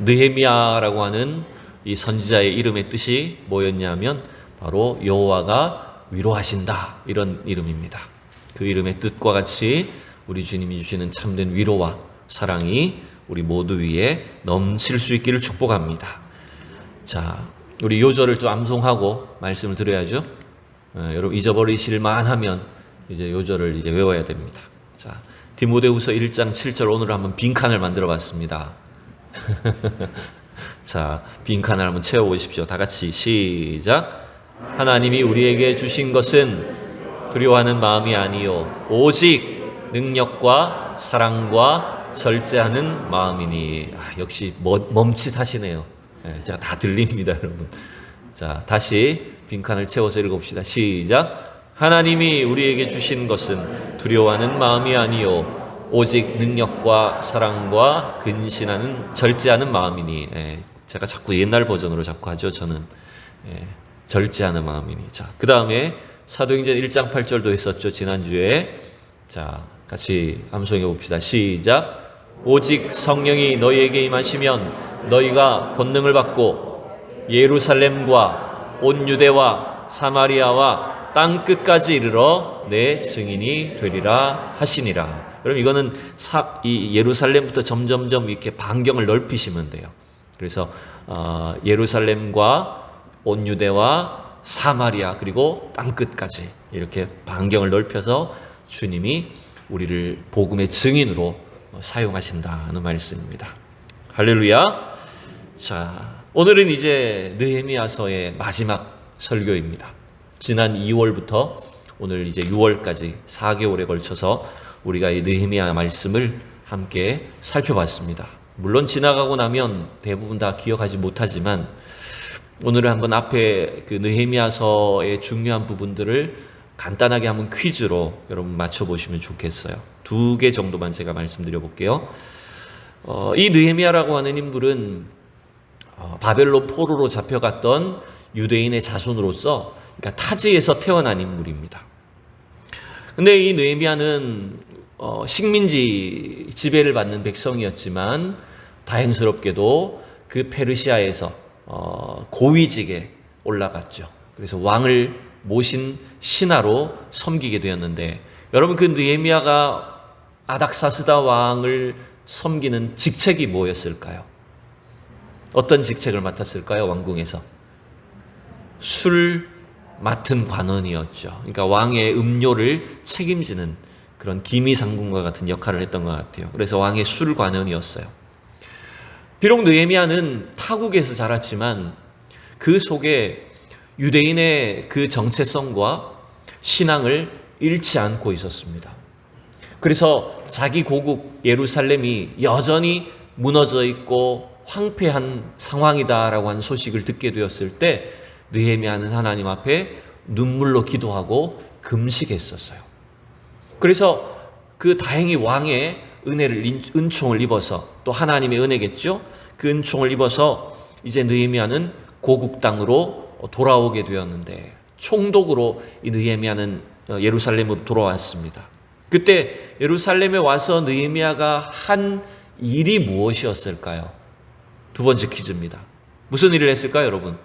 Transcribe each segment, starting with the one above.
느헤미야라고 하는 이 선지자의 이름의 뜻이 뭐였냐면 바로 여호와가 위로하신다, 이런 이름입니다. 그 이름의 뜻과 같이 우리 주님이 주시는 참된 위로와 사랑이 우리 모두 위에 넘칠 수 있기를 축복합니다. 자, 우리 요절을 좀 암송하고 말씀을 드려야죠. 여러분 잊어버리실만 하면 이제 요절을 이제 외워야 됩니다. 자, 디모데후서 1장 7절 오늘 한번 빈칸을 만들어 봤습니다. 자, 빈칸을 한번 채워보십시오. 다 같이 시작. 하나님이 우리에게 주신 것은 두려워하는 마음이 아니요 오직 능력과 사랑과 절제하는 마음이니. 역시 멈칫하시네요. 제가 다 들립니다, 여러분. 자, 다시 빈칸을 채워서 읽어봅시다. 시작. 하나님이 우리에게 주신 것은 두려워하는 마음이 아니요 오직 능력과 사랑과 근신하는 절제하는 마음이니. 제가 자꾸 옛날 버전으로 자꾸 하죠. 저는 절제하는 마음이니. 자, 그 다음에 사도행전 1장 8절도 했었죠, 지난주에. 자, 같이 암송해 봅시다. 시작. 오직 성령이 너희에게 임하시면 너희가 권능을 받고 예루살렘과 온 유대와 사마리아와 땅 끝까지 이르러 내 증인이 되리라 하시니라. 그럼 이거는 이 예루살렘부터 점점점 이렇게 반경을 넓히시면 돼요. 그래서 예루살렘과 온 유대와 사마리아 그리고 땅 끝까지 이렇게 반경을 넓혀서 주님이 우리를 복음의 증인으로 사용하신다는 말씀입니다. 할렐루야. 자, 오늘은 이제 느헤미야서의 마지막 설교입니다. 지난 2월부터 오늘 이제 6월까지 4개월에 걸쳐서 우리가 이 느헤미야 말씀을 함께 살펴봤습니다. 물론 지나가고 나면 대부분 다 기억하지 못하지만 오늘은 한번 앞에 그 느헤미야서의 중요한 부분들을 간단하게 한번 퀴즈로 여러분 맞춰보시면 좋겠어요. 2개 정도만 제가 말씀드려 볼게요. 이 느헤미야라고 하는 인물은 바벨론 포로로 잡혀갔던 유대인의 자손으로서, 그러니까 타지에서 태어난 인물입니다. 근데 이 느헤미야는 식민지 지배를 받는 백성이었지만 다행스럽게도 그 페르시아에서 고위직에 올라갔죠. 그래서 왕을 모신 신하로 섬기게 되었는데, 여러분 그 느헤미야가 아닥사스다 왕을 섬기는 직책이 뭐였을까요? 어떤 직책을 맡았을까요? 왕궁에서 술 맡은 관원이었죠. 그러니까 왕의 음료를 책임지는 그런 기미상궁과 같은 역할을 했던 것 같아요. 그래서 왕의 술 관원이었어요. 비록 느헤미야는 타국에서 자랐지만 그 속에 유대인의 그 정체성과 신앙을 잃지 않고 있었습니다. 그래서 자기 고국 예루살렘이 여전히 무너져 있고 황폐한 상황이다라고 하는 소식을 듣게 되었을 때 느헤미야는 하나님 앞에 눈물로 기도하고 금식했었어요. 그래서 그 다행히 왕의 은총을 입어서, 또 하나님의 은혜겠죠. 그 은총을 입어서 이제 느헤미야는 고국 땅으로 돌아오게 되었는데, 총독으로 이 느헤미야는 예루살렘으로 돌아왔습니다. 그때 예루살렘에 와서 느헤미야가 한 일이 무엇이었을까요? 2번째 퀴즈입니다. 무슨 일을 했을까요, 여러분?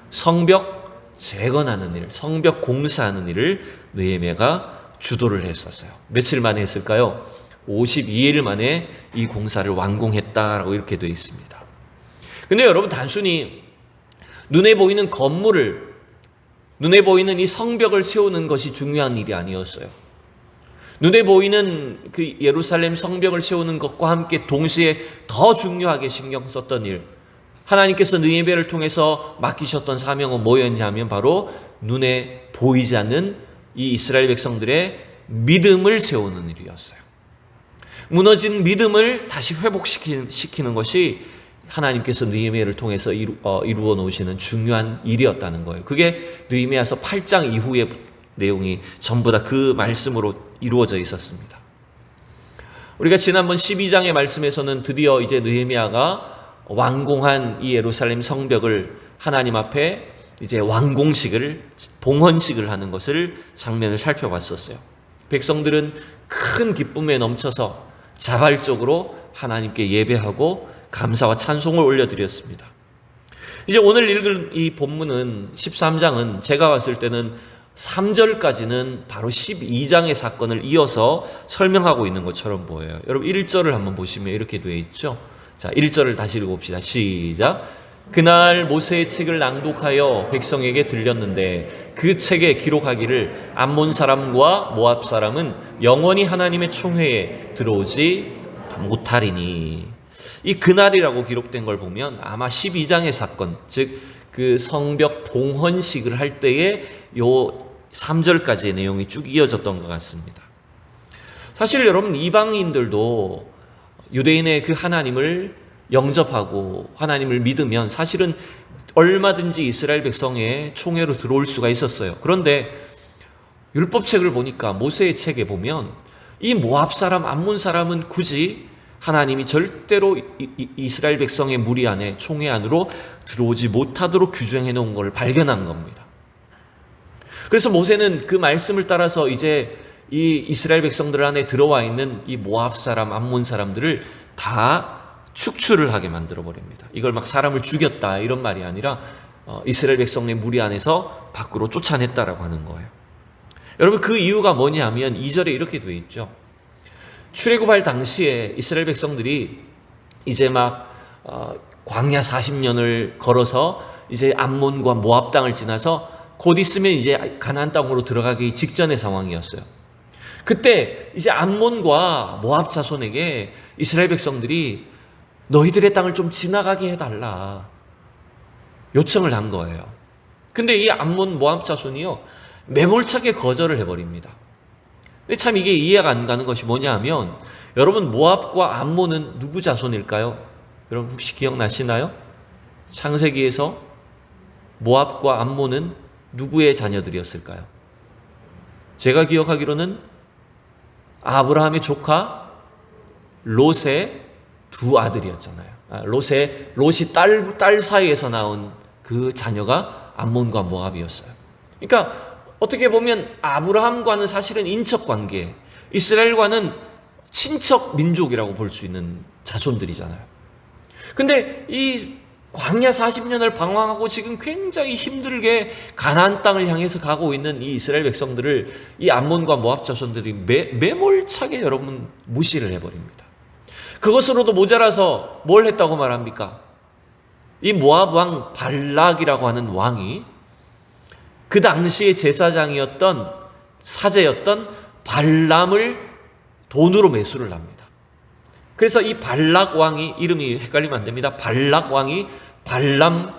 성벽 재건하는 일, 성벽 공사하는 일을 느헤미야가 주도를 했었어요. 며칠 만에 했을까요? 52일 만에 이 공사를 완공했다라고 이렇게 되어 있습니다. 근데 여러분, 단순히 눈에 보이는 건물을, 눈에 보이는 이 성벽을 세우는 것이 중요한 일이 아니었어요. 눈에 보이는 그 예루살렘 성벽을 세우는 것과 함께 동시에 더 중요하게 신경 썼던 일, 하나님께서 느헤미야를 통해서 맡기셨던 사명은 뭐였냐면 바로 눈에 보이지 않는 이 이스라엘 백성들의 믿음을 세우는 일이었어요. 무너진 믿음을 다시 회복시키는 것이 하나님께서 느헤미야를 통해서 이루어 놓으시는 중요한 일이었다는 거예요. 그게 느헤미야서 8장 이후의 내용이 전부 다 그 말씀으로 이루어져 있었습니다. 우리가 지난번 12장의 말씀에서는 드디어 이제 느헤미야가 완공한 이 예루살렘 성벽을 하나님 앞에 이제 완공식을, 봉헌식을 하는 것을 장면을 살펴봤었어요. 백성들은 큰 기쁨에 넘쳐서 자발적으로 하나님께 예배하고 감사와 찬송을 올려드렸습니다. 이제 오늘 읽을 이 본문은 13장은 제가 봤을 때는 3절까지는 바로 12장의 사건을 이어서 설명하고 있는 것처럼 보여요. 여러분 1절을 한번 보시면 이렇게 되어 있죠. 자, 1절을 다시 읽어봅시다. 시작. 그날 모세의 책을 낭독하여 백성에게 들렸는데 그 책에 기록하기를 암몬 사람과 모압 사람은 영원히 하나님의 총회에 들어오지 못하리니. 이 그날이라고 기록된 걸 보면 아마 12장의 사건, 즉 그 성벽 봉헌식을 할 때에 요 3절까지의 내용이 쭉 이어졌던 것 같습니다. 사실 여러분 이방인들도 유대인의 그 하나님을 영접하고 하나님을 믿으면 사실은 얼마든지 이스라엘 백성의 총회로 들어올 수가 있었어요. 그런데 율법책을 보니까 모세의 책에 보면 이 모압 사람, 암몬 사람은 굳이 하나님이 절대로 이스라엘 백성의 무리 안에 총회 안으로 들어오지 못하도록 규정해 놓은 걸 발견한 겁니다. 그래서 모세는 그 말씀을 따라서 이제 이 이스라엘 백성들 안에 들어와 있는 이 모압 사람, 암몬 사람들을 다 축출을 하게 만들어 버립니다. 이걸 막 사람을 죽였다 이런 말이 아니라 이스라엘 백성의 무리 안에서 밖으로 쫓아냈다라고 하는 거예요. 여러분 그 이유가 뭐냐면 2절에 이렇게 되어 있죠. 출애굽할 당시에 이스라엘 백성들이 이제 막 광야 40년을 걸어서 이제 암몬과 모압 땅을 지나서 곧 있으면 이제 가나안 땅으로 들어가기 직전의 상황이었어요. 그때 이제 암몬과 모압 자손에게 이스라엘 백성들이 너희들의 땅을 좀 지나가게 해달라 요청을 한 거예요. 근데 이 암몬 모압 자손이요 매몰차게 거절을 해버립니다. 근데 참 이게 이해가 안 가는 것이 뭐냐 하면 여러분 모압과 암몬은 누구 자손일까요? 여러분 혹시 기억나시나요? 창세기에서 모압과 암몬은 누구의 자녀들이었을까요? 제가 기억하기로는 아브라함의 조카 롯의 두 아들이었잖아요. 롯이 딸 사이에서 나온 그 자녀가 암몬과 모압이었어요. 그러니까 어떻게 보면 아브라함과는 사실은 인척관계, 이스라엘과는 친척 민족이라고 볼 수 있는 자손들이잖아요. 근데 이 광야 40년을 방황하고 지금 굉장히 힘들게 가나안 땅을 향해서 가고 있는 이 이스라엘 백성들을 이 암몬과 모압 자손들이 매몰차게 여러분 무시를 해버립니다. 그것으로도 모자라서 뭘 했다고 말합니까? 이 모압 왕 발락이라고 하는 왕이 그 당시의 제사장이었던 사제였던 발람을 돈으로 매수를 합니다. 그래서 이 발락 왕이 이름이 헷갈리면 안 됩니다. 발락 왕이 발람에게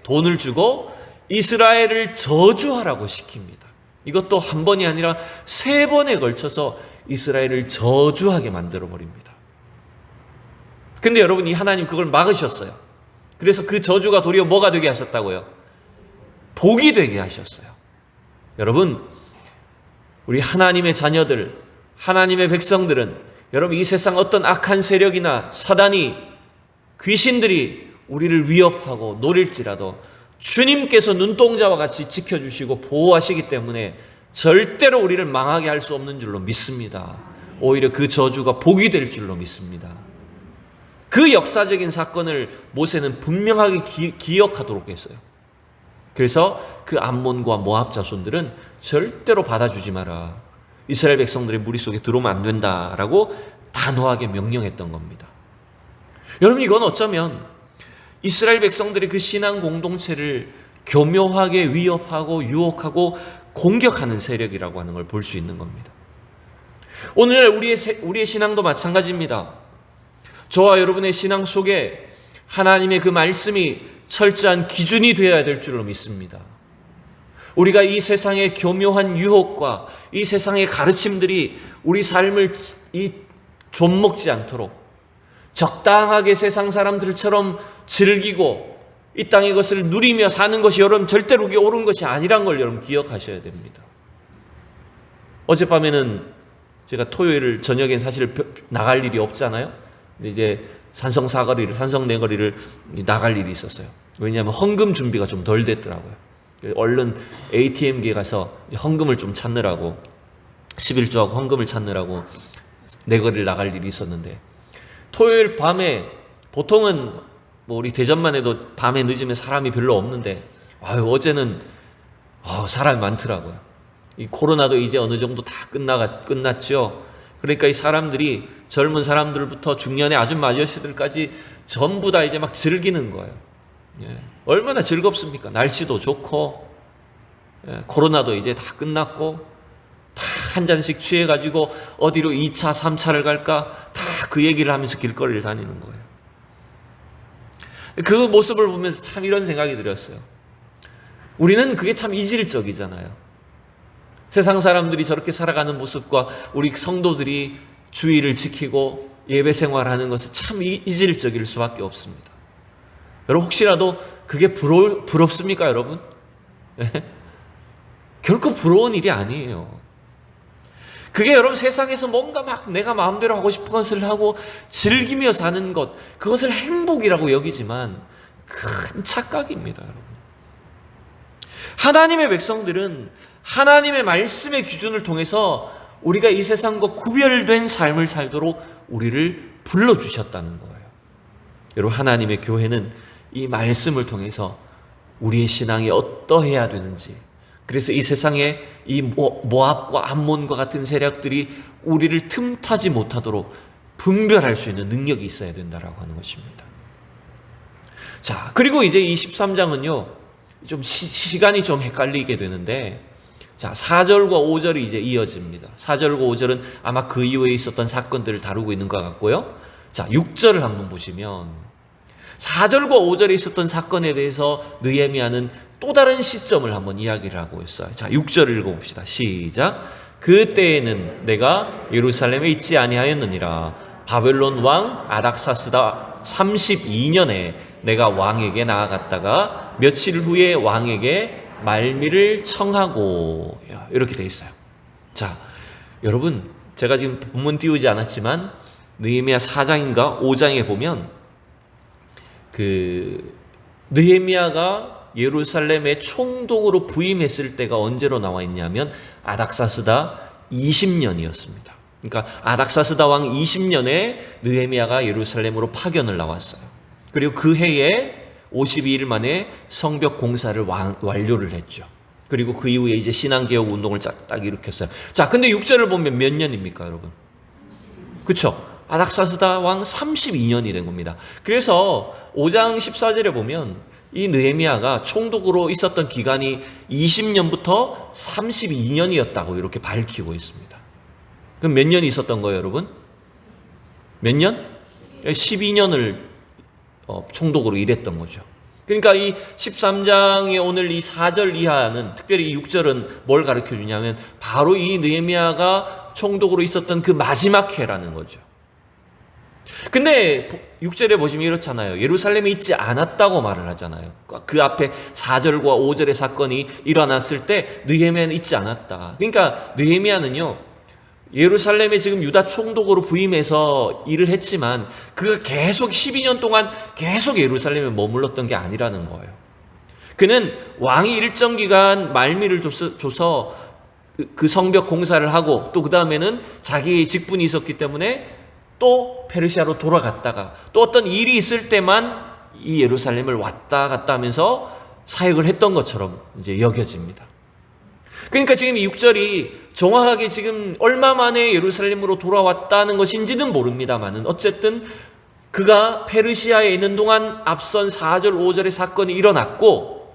돈을 주고 이스라엘을 저주하라고 시킵니다. 이것도 한 번이 아니라 3번에 걸쳐서 이스라엘을 저주하게 만들어 버립니다. 근데 여러분 이 하나님 그걸 막으셨어요. 그래서 그 저주가 도리어 뭐가 되게 하셨다고요? 복이 되게 하셨어요. 여러분 우리 하나님의 자녀들, 하나님의 백성들은 여러분 이 세상 어떤 악한 세력이나 사단이 귀신들이 우리를 위협하고 노릴지라도 주님께서 눈동자와 같이 지켜주시고 보호하시기 때문에 절대로 우리를 망하게 할 수 없는 줄로 믿습니다. 오히려 그 저주가 복이 될 줄로 믿습니다. 그 역사적인 사건을 모세는 분명하게 기억하도록 했어요. 그래서 그 암몬과 모압 자손들은 절대로 받아주지 마라. 이스라엘 백성들의 무리 속에 들어오면 안 된다라고 단호하게 명령했던 겁니다. 여러분 이건 어쩌면 이스라엘 백성들의 그 신앙 공동체를 교묘하게 위협하고 유혹하고 공격하는 세력이라고 하는 걸 볼 수 있는 겁니다. 오늘날 우리의 신앙도 마찬가지입니다. 저와 여러분의 신앙 속에 하나님의 그 말씀이 철저한 기준이 되어야 될 줄로 믿습니다. 우리가 이 세상의 교묘한 유혹과 이 세상의 가르침들이 우리 삶을 좀먹지 않도록 적당하게 세상 사람들처럼 즐기고 이 땅의 것을 누리며 사는 것이 여러분 절대로 그게 옳은 것이 아니란 걸 여러분 기억하셔야 됩니다. 어젯밤에는 제가 토요일 저녁엔 사실 나갈 일이 없잖아요. 근데 이제 산성 내거리를 나갈 일이 있었어요. 왜냐하면 헌금 준비가 좀 덜 됐더라고요. 얼른 ATM기에 가서 헌금을 좀 찾느라고 11조하고 헌금을 찾느라고 내거리를 나갈 일이 있었는데 토요일 밤에 보통은 뭐 우리 대전만 해도 밤에 늦으면 사람이 별로 없는데 어제는 사람이 많더라고요. 이 코로나도 이제 어느 정도 다 끝났죠. 그러니까 이 사람들이 젊은 사람들부터 중년의 아줌마 아저씨들까지 전부 다 이제 막 즐기는 거예요. 얼마나 즐겁습니까? 날씨도 좋고, 코로나도 이제 다 끝났고, 다 한 잔씩 취해가지고 어디로 2차, 3차를 갈까? 다 그 얘기를 하면서 길거리를 다니는 거예요. 그 모습을 보면서 참 이런 생각이 들었어요. 우리는 그게 참 이질적이잖아요. 세상 사람들이 저렇게 살아가는 모습과 우리 성도들이 주의를 지키고 예배 생활하는 것은 참 이질적일 수밖에 없습니다. 여러분 혹시라도 그게 부럽습니까 여러분? 결코 부러운 일이 아니에요. 그게 여러분 세상에서 뭔가 막 내가 마음대로 하고 싶은 것을 하고 즐기며 사는 것, 그것을 행복이라고 여기지만 큰 착각입니다 여러분. 하나님의 백성들은 하나님의 말씀의 기준을 통해서 우리가 이 세상과 구별된 삶을 살도록 우리를 불러주셨다는 거예요. 여러분 하나님의 교회는 이 말씀을 통해서 우리의 신앙이 어떠해야 되는지, 그래서 이 세상에 이 모압과 암몬과 같은 세력들이 우리를 틈타지 못하도록 분별할 수 있는 능력이 있어야 된다라고 하는 것입니다. 자, 그리고 이제 이 13장은요 좀 시간이 좀 헷갈리게 되는데, 자 4절과 5절이 이제 이어집니다. 4절과 5절은 아마 그 이후에 있었던 사건들을 다루고 있는 것 같고요. 자 6절을 한번 보시면 4절과 5절에 있었던 사건에 대해서 느헤미야는 또 다른 시점을 한번 이야기를 하고 있어요. 자 6절을 읽어봅시다. 시작. 그때에는 내가 예루살렘에 있지 아니하였느니라. 바벨론 왕 아닥사스다 32년에 내가 왕에게 나아갔다가 며칠 후에 왕에게 말미를 청하고, 이렇게 돼 있어요. 자 여러분 제가 지금 본문 띄우지 않았지만 느헤미야 4장인가 5장에 보면 그 느헤미야가 예루살렘에 총독으로 부임했을 때가 언제로 나와 있냐면 아닥사스다 20년이었습니다. 그러니까 아닥사스다 왕 20년에 느헤미야가 예루살렘으로 파견을 나왔어요. 그리고 그 해에 52일 만에 성벽 공사를 완료를 했죠. 그리고 그 이후에 이제 신앙개혁 운동을 딱 일으켰어요. 자, 근데 6절을 보면 몇 년입니까, 여러분? 그쵸? 아닥사스다 왕 32년이 된 겁니다. 그래서 5장 14절에 보면 이 느헤미야가 총독으로 있었던 기간이 20년부터 32년이었다고 이렇게 밝히고 있습니다. 그럼 몇 년이 있었던 거예요, 여러분? 몇 년? 12년을 총독으로 일했던 거죠. 그러니까 이 13장의 오늘 이 4절 이하는, 특별히 이 6절은 뭘 가르쳐 주냐면 바로 이 느헤미야가 총독으로 있었던 그 마지막 해라는 거죠. 근데 6절에 보시면 이렇잖아요. 예루살렘에 있지 않았다고 말을 하잖아요. 그 앞에 4절과 5절의 사건이 일어났을 때 느헤미야는 있지 않았다. 그러니까 느헤미야는요 예루살렘에 지금 유다 총독으로 부임해서 일을 했지만 그가 계속 12년 동안 계속 예루살렘에 머물렀던 게 아니라는 거예요. 그는 왕이 일정 기간 말미를 줘서 그 성벽 공사를 하고 또 그 다음에는 자기의 직분이 있었기 때문에 또 페르시아로 돌아갔다가 또 어떤 일이 있을 때만 이 예루살렘을 왔다 갔다 하면서 사역을 했던 것처럼 이제 여겨집니다. 그러니까 지금 이 6절이 정확하게 지금 얼마 만에 예루살렘으로 돌아왔다는 것인지는 모릅니다만은 어쨌든 그가 페르시아에 있는 동안 앞선 4절, 5절의 사건이 일어났고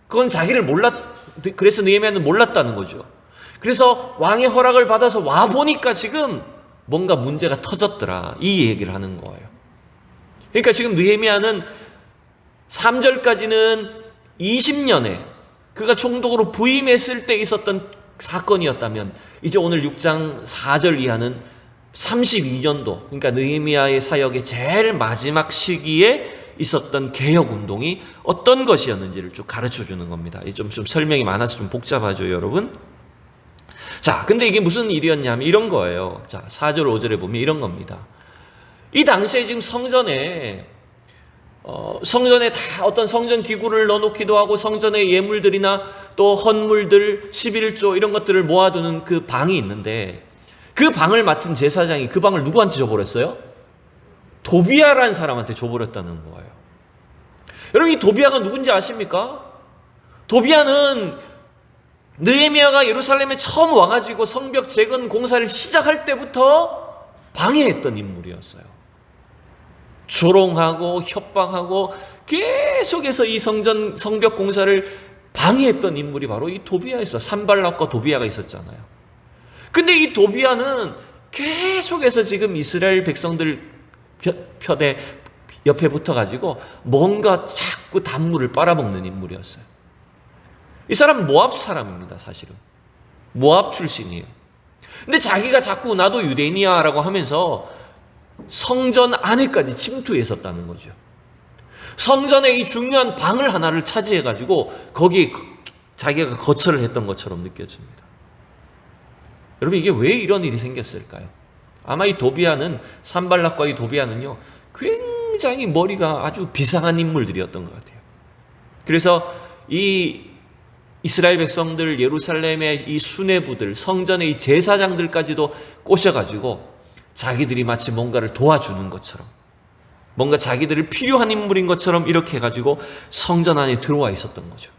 그건 자기를 그래서 느헤미야는 몰랐다는 거죠. 그래서 왕의 허락을 받아서 와 보니까 지금 뭔가 문제가 터졌더라, 이 얘기를 하는 거예요. 그러니까 지금 느헤미야는 3절까지는 20년에 그가 총독으로 부임했을 때 있었던 사건이었다면 이제 오늘 6장 4절 이하는 32년도, 그러니까 느헤미야의 사역의 제일 마지막 시기에 있었던 개혁운동이 어떤 것이었는지를 쭉 가르쳐주는 겁니다. 좀 설명이 많아서 좀 복잡하죠, 여러분? 자, 근데 이게 무슨 일이었냐면 이런 거예요. 자, 4절, 5절에 보면 이런 겁니다. 이 당시에 지금 성전에 다 어떤 성전 기구를 넣어놓기도 하고 성전의 예물들이나 또 헌물들, 11조 이런 것들을 모아두는 그 방이 있는데 그 방을 맡은 제사장이 그 방을 누구한테 줘버렸어요? 도비야라는 사람한테 줘버렸다는 거예요. 여러분, 이 도비야가 누군지 아십니까? 도비야는 느헤미야가 예루살렘에 처음 와가지고 성벽 재건 공사를 시작할 때부터 방해했던 인물이었어요. 조롱하고 협박하고 계속해서 이 성벽 공사를 방해했던 인물이 바로 이 도비야였어요. 산발락과 도비야가 있었잖아요. 근데 이 도비야는 계속해서 지금 이스라엘 백성들 편에 옆에 붙어가지고 뭔가 자꾸 단물을 빨아먹는 인물이었어요. 이 사람은 모압 사람입니다, 사실은. 모압 출신이에요. 근데 자기가 자꾸 나도 유대인이야라고 하면서 성전 안에까지 침투했었다는 거죠. 성전의 이 중요한 방을 하나를 차지해가지고 거기에 자기가 거처를 했던 것처럼 느껴집니다. 여러분, 이게 왜 이런 일이 생겼을까요? 아마 이 도비야는, 산발락과 이 도비야는요, 굉장히 머리가 아주 비상한 인물들이었던 것 같아요. 그래서 이 이스라엘 백성들, 예루살렘의 이 수뇌부들, 성전의 이 제사장들까지도 꼬셔가지고 자기들이 마치 뭔가를 도와주는 것처럼, 뭔가 자기들을 필요한 인물인 것처럼 이렇게 해가지고 성전 안에 들어와 있었던 거죠.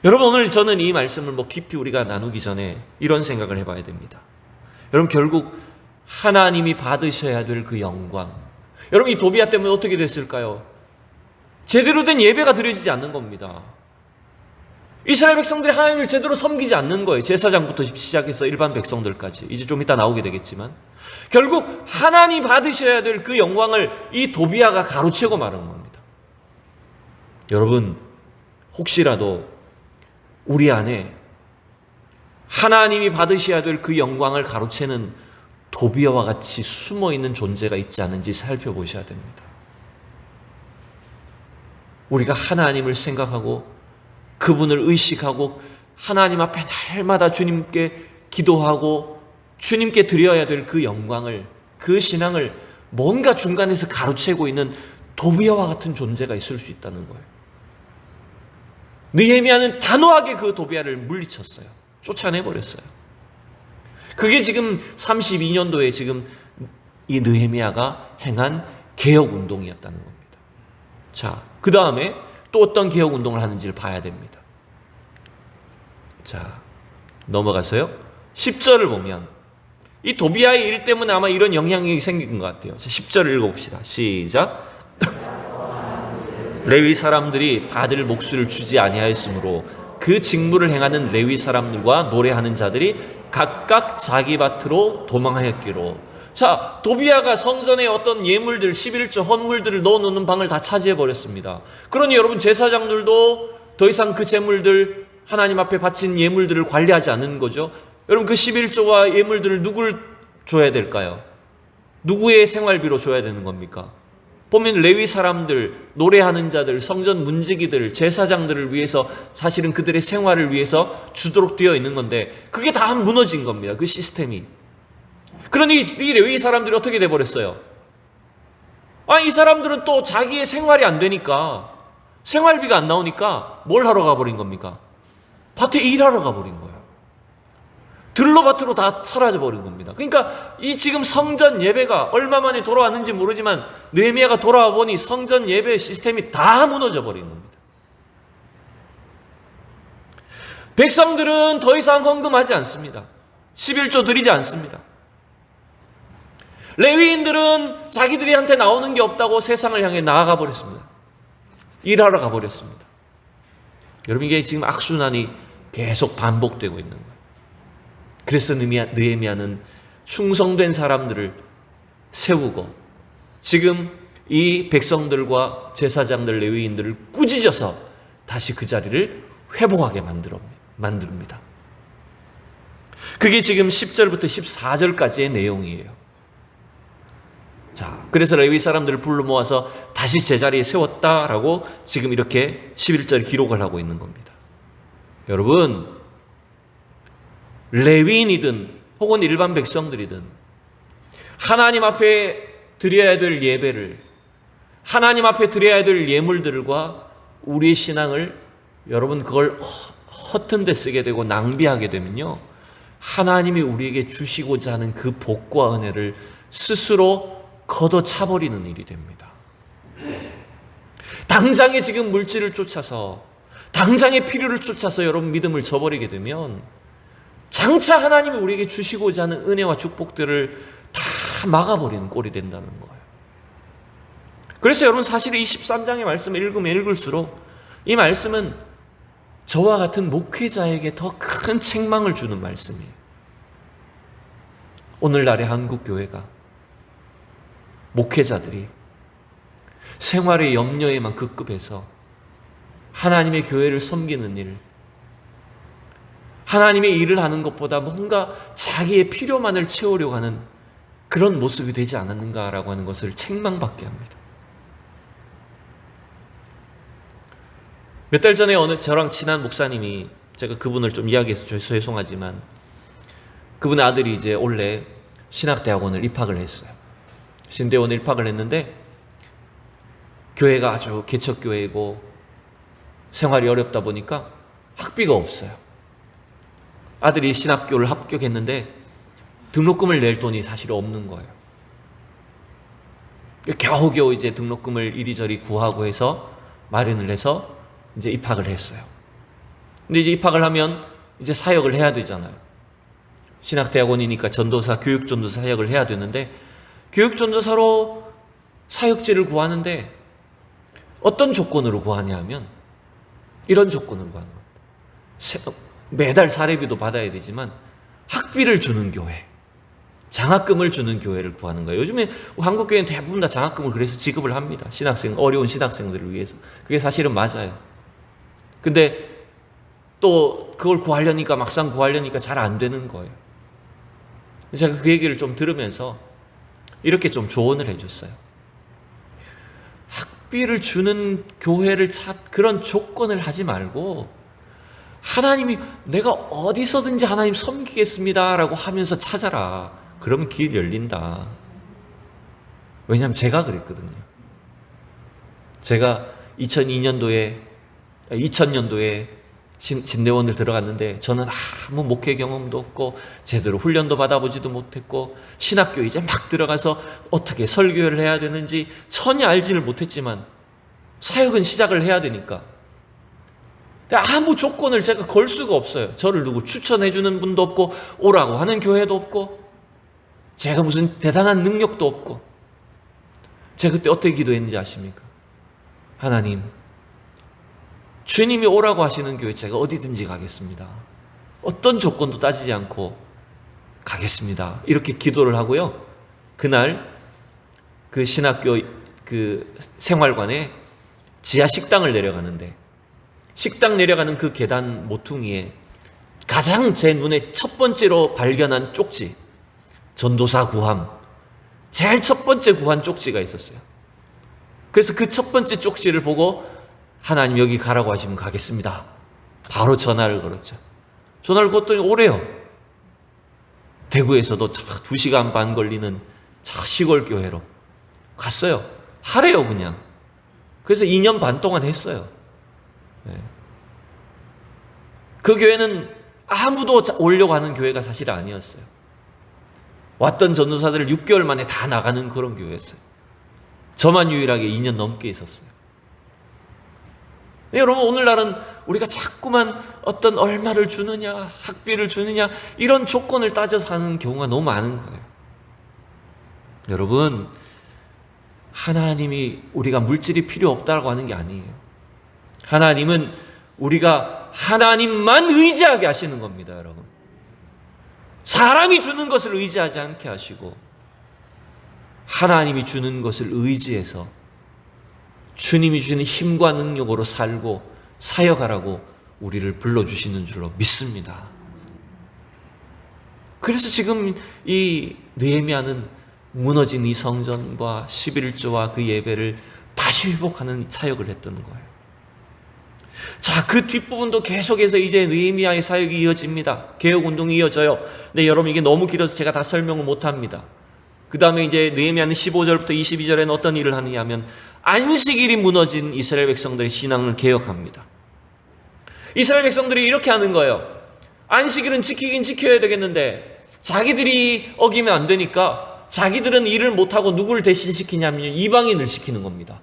여러분, 오늘 저는 이 말씀을 깊이 우리가 나누기 전에 이런 생각을 해봐야 됩니다. 여러분, 결국 하나님이 받으셔야 될 그 영광, 여러분, 이 도비야 때문에 어떻게 됐을까요? 제대로 된 예배가 드려지지 않는 겁니다. 이스라엘 백성들이 하나님을 제대로 섬기지 않는 거예요. 제사장부터 시작해서 일반 백성들까지. 이제 좀 이따 나오게 되겠지만, 결국 하나님 받으셔야 될 그 영광을 이 도비야가 가로채고 마는 겁니다. 여러분, 혹시라도 우리 안에 하나님이 받으셔야 될 그 영광을 가로채는 도비야와 같이 숨어있는 존재가 있지 않은지 살펴보셔야 됩니다. 우리가 하나님을 생각하고 그분을 의식하고 하나님 앞에 날마다 주님께 기도하고 주님께 드려야 될 그 영광을, 그 신앙을 뭔가 중간에서 가로채고 있는 도비야와 같은 존재가 있을 수 있다는 거예요. 느헤미야는 단호하게 그 도비야를 물리쳤어요. 쫓아내버렸어요. 그게 지금 32년도에 지금 이 느헤미야가 행한 개혁운동이었다는 겁니다. 자, 그 다음에 또 어떤 개혁운동을 하는지를 봐야 됩니다. 자, 넘어가서요. 10절을 보면 이 도비야의 일 때문에 아마 이런 영향력이 생긴 것 같아요. 10절을 읽어봅시다. 시작. 레위 사람들이 받을 몫을 주지 아니하였으므로 그 직무를 행하는 레위 사람들과 노래하는 자들이 각각 자기 밭으로 도망하였기로. 자, 도비야가 성전에 어떤 예물들, 11조 헌물들을 넣어놓는 방을 다 차지해버렸습니다. 그러니 여러분, 제사장들도 더 이상 그 제물들, 하나님 앞에 바친 예물들을 관리하지 않는 거죠. 여러분, 그 11조와 예물들을 누굴 줘야 될까요? 누구의 생활비로 줘야 되는 겁니까? 보면 레위 사람들, 노래하는 자들, 성전 문지기들, 제사장들을 위해서 사실은 그들의 생활을 위해서 주도록 되어 있는 건데 그게 다 무너진 겁니다. 그 시스템이. 그러니 이 레위 사람들이 어떻게 돼버렸어요? 이 사람들은 또 자기의 생활이 안 되니까, 생활비가 안 나오니까 뭘 하러 가버린 겁니까? 밭에 일하러 가버린 거예요. 들러밭으로 다 사라져버린 겁니다. 그러니까 이 지금 성전 예배가 얼마 만에 돌아왔는지 모르지만 느헤미야가 돌아와 보니 성전 예배 시스템이 다 무너져 버린 겁니다. 백성들은 더 이상 헌금하지 않습니다. 11조 드리지 않습니다. 레위인들은 자기들이 한테 나오는 게 없다고 세상을 향해 나아가 버렸습니다. 일하러 가버렸습니다. 여러분, 이게 지금 악순환이 계속 반복되고 있는 거예요. 그래서 느헤미야는 충성된 사람들을 세우고 지금 이 백성들과 제사장들, 레위인들을 꾸짖어서 다시 그 자리를 회복하게 만듭니다. 그게 지금 10절부터 14절까지의 내용이에요. 자, 그래서 레위 사람들을 불러 모아서 다시 제자리에 세웠다라고 지금 이렇게 11절 기록을 하고 있는 겁니다. 여러분, 레위인이든 혹은 일반 백성들이든 하나님 앞에 드려야 될 예배를, 하나님 앞에 드려야 될 예물들과 우리의 신앙을 여러분 그걸 허튼 데 쓰게 되고 낭비하게 되면요, 하나님이 우리에게 주시고자 하는 그 복과 은혜를 스스로 걷어차버리는 일이 됩니다. 당장의 지금 물질을 쫓아서, 당장의 필요를 쫓아서 여러분 믿음을 저버리게 되면 장차 하나님이 우리에게 주시고자 하는 은혜와 축복들을 다 막아버리는 꼴이 된다는 거예요. 그래서 여러분 사실 이 13장의 말씀을 읽으면 읽을수록 이 말씀은 저와 같은 목회자에게 더 큰 책망을 주는 말씀이에요. 오늘날의 한국교회가, 목회자들이 생활의 염려에만 급급해서 하나님의 교회를 섬기는 일, 하나님의 일을 하는 것보다 뭔가 자기의 필요만을 채우려고 하는 그런 모습이 되지 않았는가라고 하는 것을 책망받게 합니다. 몇 달 전에 어느 저랑 친한 목사님이, 제가 그분을 좀 이야기해서 죄송하지만 그분의 아들이 이제 올해 신학대학원을 입학을 했어요. 신대원에 입학을 했는데 교회가 아주 개척교회이고 생활이 어렵다 보니까 학비가 없어요. 아들이 신학교를 합격했는데 등록금을 낼 돈이 사실 없는 거예요. 겨우겨우 이제 등록금을 이리저리 구하고 해서 마련을 해서 이제 입학을 했어요. 근데 이제 입학을 하면 이제 사역을 해야 되잖아요. 신학대학원이니까 전도사, 교육전도사 사역을 해야 되는데 교육전도사로 사역지를 구하는데 어떤 조건으로 구하냐 하면 이런 조건으로 구하는 겁니다. 매달 사례비도 받아야 되지만 학비를 주는 교회, 장학금을 주는 교회를 구하는 거예요. 요즘에 한국 교회는 대부분 다 장학금을 그래서 지급을 합니다. 어려운 신학생들을 위해서. 그게 사실은 맞아요. 근데 또 그걸 구하려니까, 막상 구하려니까 잘 안 되는 거예요. 제가 그 얘기를 좀 들으면서 이렇게 좀 조언을 해줬어요. 학비를 주는 교회를 그런 조건을 하지 말고 하나님이 내가 어디서든지 하나님 섬기겠습니다 라고 하면서 찾아라. 그러면 길 열린다. 왜냐하면 제가 그랬거든요. 제가 2000년도에 진대원을 들어갔는데 저는 아무 목회 경험도 없고 제대로 훈련도 받아보지도 못했고 신학교 이제 막 들어가서 어떻게 설교를 해야 되는지 전혀 알지를 못했지만 사역은 시작을 해야 되니까 아무 조건을 제가 걸 수가 없어요. 저를 누구 추천해주는 분도 없고 오라고 하는 교회도 없고 제가 무슨 대단한 능력도 없고 제가 그때 어떻게 기도했는지 아십니까? 하나님, 주님이 오라고 하시는 교회 제가 어디든지 가겠습니다. 어떤 조건도 따지지 않고 가겠습니다. 이렇게 기도를 하고요. 그날 그 신학교 그 생활관에 지하 식당을 내려가는데 식당 내려가는 그 계단 모퉁이에 가장 제 눈에 첫 번째로 발견한 쪽지, 전도사 구함, 제일 첫 번째 구한 쪽지가 있었어요. 그래서 그 첫 번째 쪽지를 보고 하나님 여기 가라고 하시면 가겠습니다. 바로 전화를 걸었죠. 전화를 걸었더니 오래요. 대구에서도 2시간 반 걸리는 시골 교회로 갔어요. 하래요 그냥. 그래서 2년 반 동안 했어요. 그 교회는 아무도 오려고 하는 교회가 사실 아니었어요. 왔던 전도사들을 6개월 만에 다 나가는 그런 교회였어요. 저만 유일하게 2년 넘게 있었어요. 여러분, 오늘날은 우리가 자꾸만 어떤 얼마를 주느냐, 학비를 주느냐 이런 조건을 따져서 하는 경우가 너무 많은 거예요. 여러분, 하나님이 우리가 물질이 필요 없다고 하는 게 아니에요. 하나님은 우리가 하나님만 의지하게 하시는 겁니다, 여러분. 사람이 주는 것을 의지하지 않게 하시고 하나님이 주는 것을 의지해서 주님이 주시는 힘과 능력으로 살고 사역하라고 우리를 불러주시는 줄로 믿습니다. 그래서 지금 이 느헤미야는 무너진 이 성전과 11조와 그 예배를 다시 회복하는 사역을 했던 거예요. 자, 그 뒷부분도 계속해서 이제 느헤미야의 사역이 이어집니다. 개혁운동이 이어져요. 근데 여러분 이게 너무 길어서 제가 다 설명을 못합니다. 그 다음에 이제 느헤미야는 15절부터 22절에는 어떤 일을 하느냐 하면 안식일이 무너진 이스라엘 백성들의 신앙을 개혁합니다. 이스라엘 백성들이 이렇게 하는 거예요. 안식일은 지키긴 지켜야 되겠는데 자기들이 어기면 안 되니까 자기들은 일을 못하고 누구를 대신 시키냐면 이방인을 시키는 겁니다.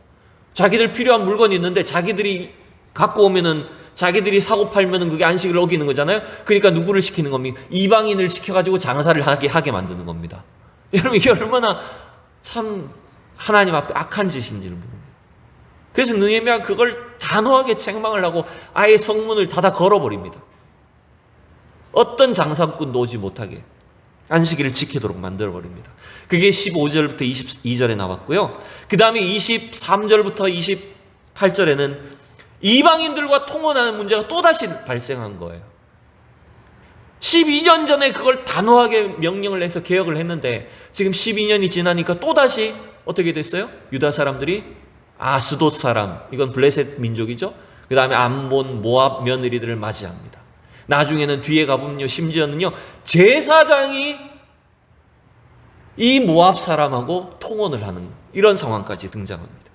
자기들 필요한 물건이 있는데 자기들이 갖고 오면은, 자기들이 사고 팔면은 그게 안식을 어기는 거잖아요. 그러니까 누구를 시키는 겁니까? 이방인을 시켜가지고 장사를 하게 만드는 겁니다. 여러분, 이게 얼마나 참 하나님 앞에 악한 짓인지를 모릅니다. 그래서 느헤미야가 그걸 단호하게 책망을 하고 아예 성문을 닫아 걸어버립니다. 어떤 장사꾼도 오지 못하게 안식일을 지키도록 만들어버립니다. 그게 15절부터 22절에 나왔고요. 그 다음에 23절부터 28절에는 이방인들과 통혼하는 문제가 또다시 발생한 거예요. 12년 전에 그걸 단호하게 명령을 해서 개혁을 했는데 지금 12년이 지나니까 또다시 어떻게 됐어요? 유다 사람들이 아스돗 사람, 이건 블레셋 민족이죠. 그 다음에 암몬, 모압 며느리들을 맞이합니다. 나중에는 뒤에 가보면요, 심지어는요, 제사장이 이 모압 사람하고 통혼을 하는 이런 상황까지 등장합니다.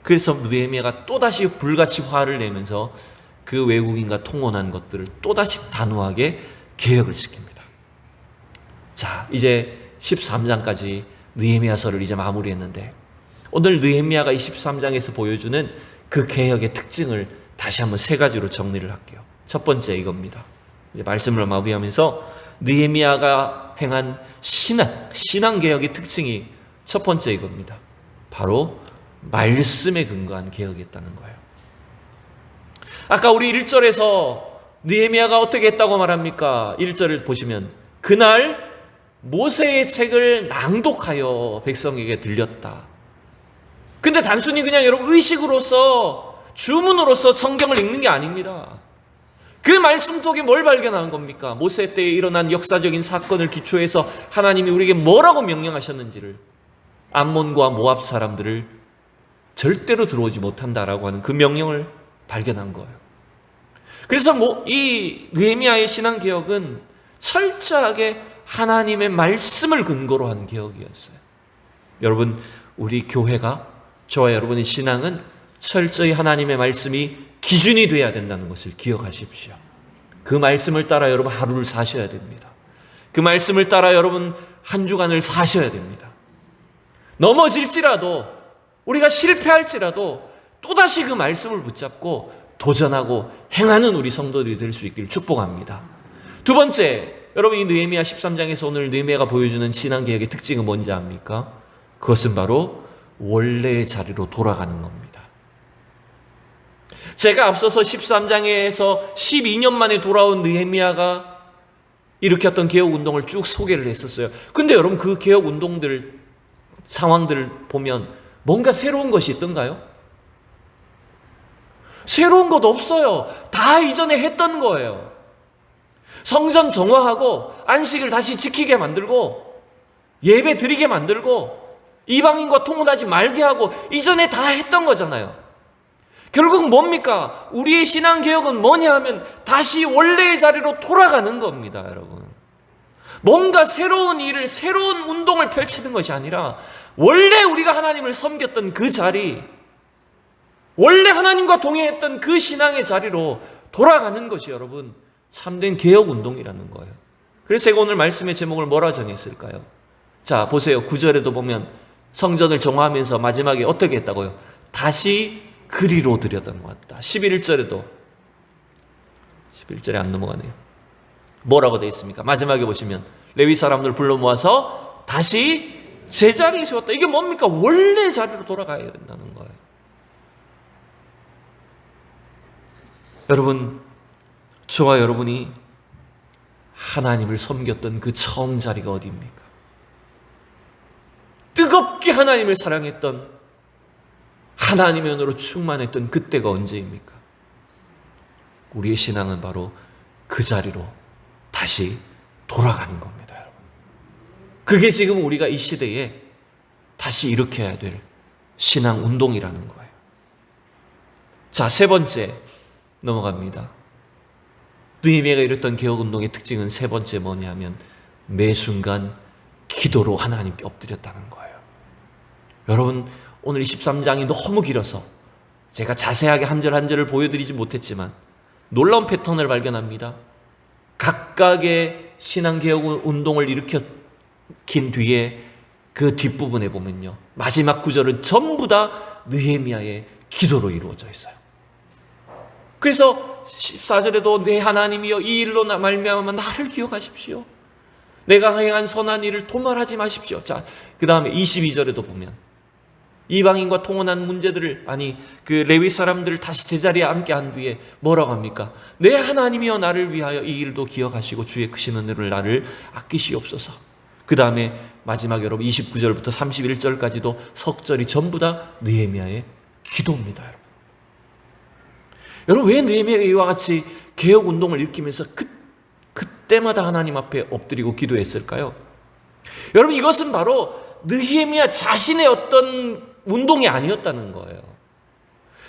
그래서 느헤미야가 또다시 불같이 화를 내면서 그 외국인과 통혼한 것들을 또다시 단호하게 개혁을 시킵니다. 자, 이제 13장까지 느헤미야서를 이제 마무리했는데, 오늘 느헤미야가 23장에서 보여주는 그 개혁의 특징을 다시 한번 세 가지로 정리를 할게요. 첫 번째 이겁니다. 이제 말씀을 마무리하면서 느헤미야가 행한 신앙 개혁의 특징이 첫 번째 이겁니다. 바로 말씀에 근거한 개혁이었다는 거예요. 아까 우리 1절에서 느헤미야가 어떻게 했다고 말합니까? 1절을 보시면 그날 모세의 책을 낭독하여 백성에게 들렸다. 근데 단순히 그냥 여러분 의식으로서, 주문으로서 성경을 읽는 게 아닙니다. 그 말씀 속에 뭘 발견하는 겁니까? 모세 때에 일어난 역사적인 사건을 기초해서 하나님이 우리에게 뭐라고 명령하셨는지를, 암몬과 모압 사람들을 절대로 들어오지 못한다라고 하는 그 명령을 발견한 거예요. 그래서 이 느헤미야의 신앙개혁은 철저하게 하나님의 말씀을 근거로 한 개혁이었어요. 여러분, 우리 교회가, 저와 여러분의 신앙은 철저히 하나님의 말씀이 기준이 되어야 된다는 것을 기억하십시오. 그 말씀을 따라 여러분 하루를 사셔야 됩니다. 그 말씀을 따라 여러분 한 주간을 사셔야 됩니다. 넘어질지라도, 우리가 실패할지라도 또다시 그 말씀을 붙잡고 도전하고 행하는 우리 성도들이 될 수 있기를 축복합니다. 두 번째, 여러분 이 느헤미야 13장에서 오늘 느헤미야가 보여주는 신앙개혁의 특징은 뭔지 압니까? 그것은 바로 원래의 자리로 돌아가는 겁니다. 제가 앞서서 13장에서 12년 만에 돌아온 느헤미야가 일으켰던 개혁운동을 쭉 소개를 했었어요. 근데 여러분 그 개혁운동들 상황들을 보면 뭔가 새로운 것이 있던가요? 새로운 것 없어요. 다 이전에 했던 거예요. 성전 정화하고 안식을 다시 지키게 만들고 예배 드리게 만들고 이방인과 통혼하지 말게 하고 이전에 다 했던 거잖아요. 결국 뭡니까? 우리의 신앙개혁은 뭐냐 하면 다시 원래의 자리로 돌아가는 겁니다, 여러분. 뭔가 새로운 일을, 새로운 운동을 펼치는 것이 아니라 원래 우리가 하나님을 섬겼던 그 자리, 원래 하나님과 동행했던 그 신앙의 자리로 돌아가는 것이 여러분 참된 개혁운동이라는 거예요. 그래서 제가 오늘 말씀의 제목을 뭐라 정했을까요? 자, 보세요. 9절에도 보면 성전을 정화하면서 마지막에 어떻게 했다고요? 다시 그리로 들여다놓았다. 11절에도 11절에 안 넘어가네요. 뭐라고 되어 있습니까? 마지막에 보시면 레위 사람들 불러 모아서 다시 제자리에 세웠다. 이게 뭡니까? 원래 자리로 돌아가야 된다는 거예요. 여러분, 저와 여러분이 하나님을 섬겼던 그 처음 자리가 어디입니까? 뜨겁게 하나님을 사랑했던, 하나님의 은혜로 충만했던 그때가 언제입니까? 우리의 신앙은 바로 그 자리로 다시 돌아가는 겁니다, 여러분. 그게 지금 우리가 이 시대에 다시 일으켜야 될 신앙 운동이라는 거예요. 자, 세 번째 넘어갑니다. 느헤미야가 이뤘던 개혁운동의 특징은 세 번째 뭐냐면 매 순간 기도로 하나님께 엎드렸다는 거예요. 여러분, 오늘 23장이 너무 길어서 제가 자세하게 한 절 한 절을 보여드리지 못했지만 놀라운 패턴을 발견합니다. 각각의 신앙개혁 운동을 일으킨 뒤에 그 뒷부분에 보면요, 마지막 구절은 전부 다 느헤미야의 기도로 이루어져 있어요. 그래서 14절에도 내 하나님이여 이 일로 말미암아 나를 기억하십시오. 내가 행한 선한 일을 도말하지 마십시오. 자, 그 다음에 22절에도 보면 이방인과 통혼한 문제들을, 그 레위 사람들을 다시 제자리에 앉게 한 뒤에 뭐라고 합니까? 내 하나님이여 나를 위하여 이 일도 기억하시고 주의 크신 은혜를 나를 아끼시옵소서. 그 다음에 마지막 여러분 29절부터 31절까지도 석절이 전부 다 느헤미야의 기도입니다. 여러분 왜 느헤미야가 이와 같이 개혁운동을 일으키면서 그때마다 하나님 앞에 엎드리고 기도했을까요? 여러분 이것은 바로 느헤미야 자신의 어떤 운동이 아니었다는 거예요.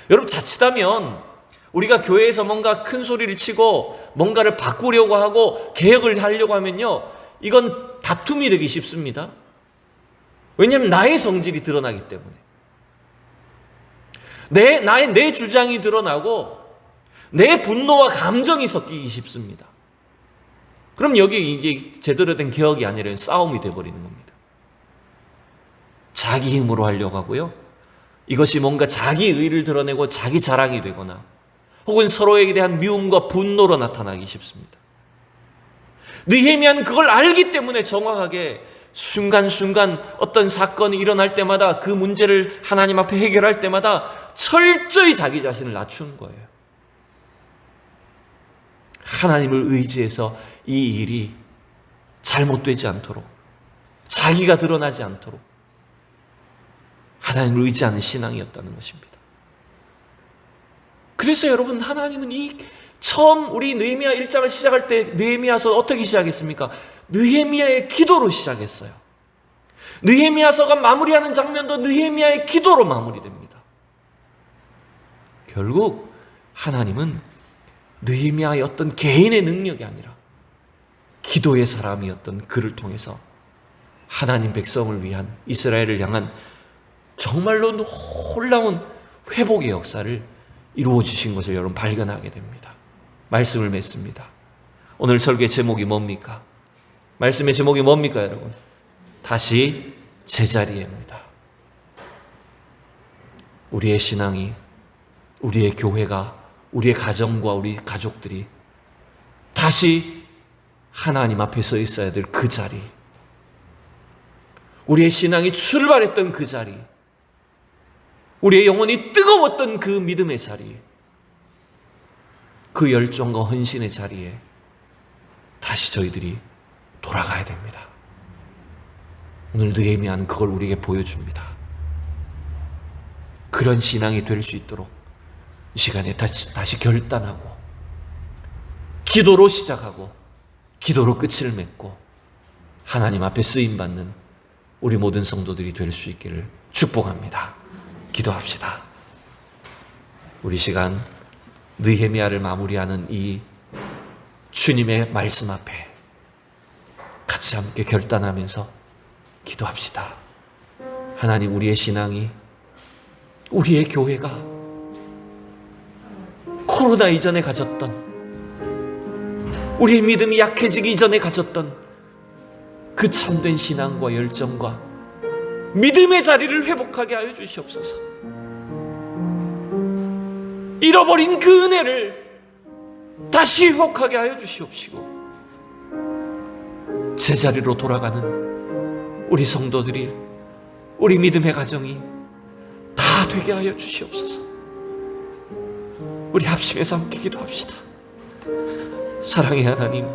여러분 자칫하면 우리가 교회에서 뭔가 큰 소리를 치고 뭔가를 바꾸려고 하고 개혁을 하려고 하면요, 이건 다툼이 되기 쉽습니다. 왜냐하면 나의 성질이 드러나기 때문에 내 주장이 드러나고 내 분노와 감정이 섞이기 쉽습니다. 그럼 여기 이제 제대로 된 개혁이 아니라 싸움이 되어버리는 겁니다. 자기 힘으로 하려고 하고요, 이것이 뭔가 자기 의를 드러내고 자기 자랑이 되거나 혹은 서로에게 대한 미움과 분노로 나타나기 쉽습니다. 느헤미야는 그걸 알기 때문에 정확하게 순간순간 어떤 사건이 일어날 때마다 그 문제를 하나님 앞에 해결할 때마다 철저히 자기 자신을 낮춘 거예요. 하나님을 의지해서 이 일이 잘못되지 않도록, 자기가 드러나지 않도록 하나님을 의지하는 신앙이었다는 것입니다. 그래서 여러분 하나님은 처음 우리 느헤미야 1장을 시작할 때 느헤미야서 어떻게 시작했습니까? 느헤미야의 기도로 시작했어요. 느헤미야서가 마무리하는 장면도 느헤미야의 기도로 마무리됩니다. 결국 하나님은 느헤미야의 어떤 개인의 능력이 아니라 기도의 사람이었던 그를 통해서 하나님 백성을 위한, 이스라엘을 향한 정말로 놀라운 회복의 역사를 이루어 주신 것을 여러분 발견하게 됩니다. 말씀을 맺습니다. 오늘 설교의 제목이 뭡니까? 말씀의 제목이 뭡니까 여러분? 다시 제자리에입니다. 우리의 신앙이, 우리의 교회가, 우리의 가정과 우리 가족들이 다시 하나님 앞에 서 있어야 될 그 자리, 우리의 신앙이 출발했던 그 자리, 우리의 영혼이 뜨거웠던 그 믿음의 자리, 그 열정과 헌신의 자리에 다시 저희들이 돌아가야 됩니다. 오늘 느헤미야는 그걸 우리에게 보여줍니다. 그런 신앙이 될 수 있도록 이 시간에 다시 결단하고 기도로 시작하고 기도로 끝을 맺고 하나님 앞에 쓰임받는 우리 모든 성도들이 될 수 있기를 축복합니다. 기도합시다. 우리 시간 느헤미야를 마무리하는 이 주님의 말씀 앞에 같이 함께 결단하면서 기도합시다. 하나님, 우리의 신앙이, 우리의 교회가 코로나 이전에 가졌던, 우리의 믿음이 약해지기 이전에 가졌던 그 참된 신앙과 열정과 믿음의 자리를 회복하게 하여 주시옵소서. 잃어버린 그 은혜를 다시 회복하게 하여 주시옵시고, 제자리로 돌아가는 우리 성도들이, 우리 믿음의 가정이 다 되게 하여 주시옵소서. 우리 합심해서 함께 기도합시다. 사랑의 하나님,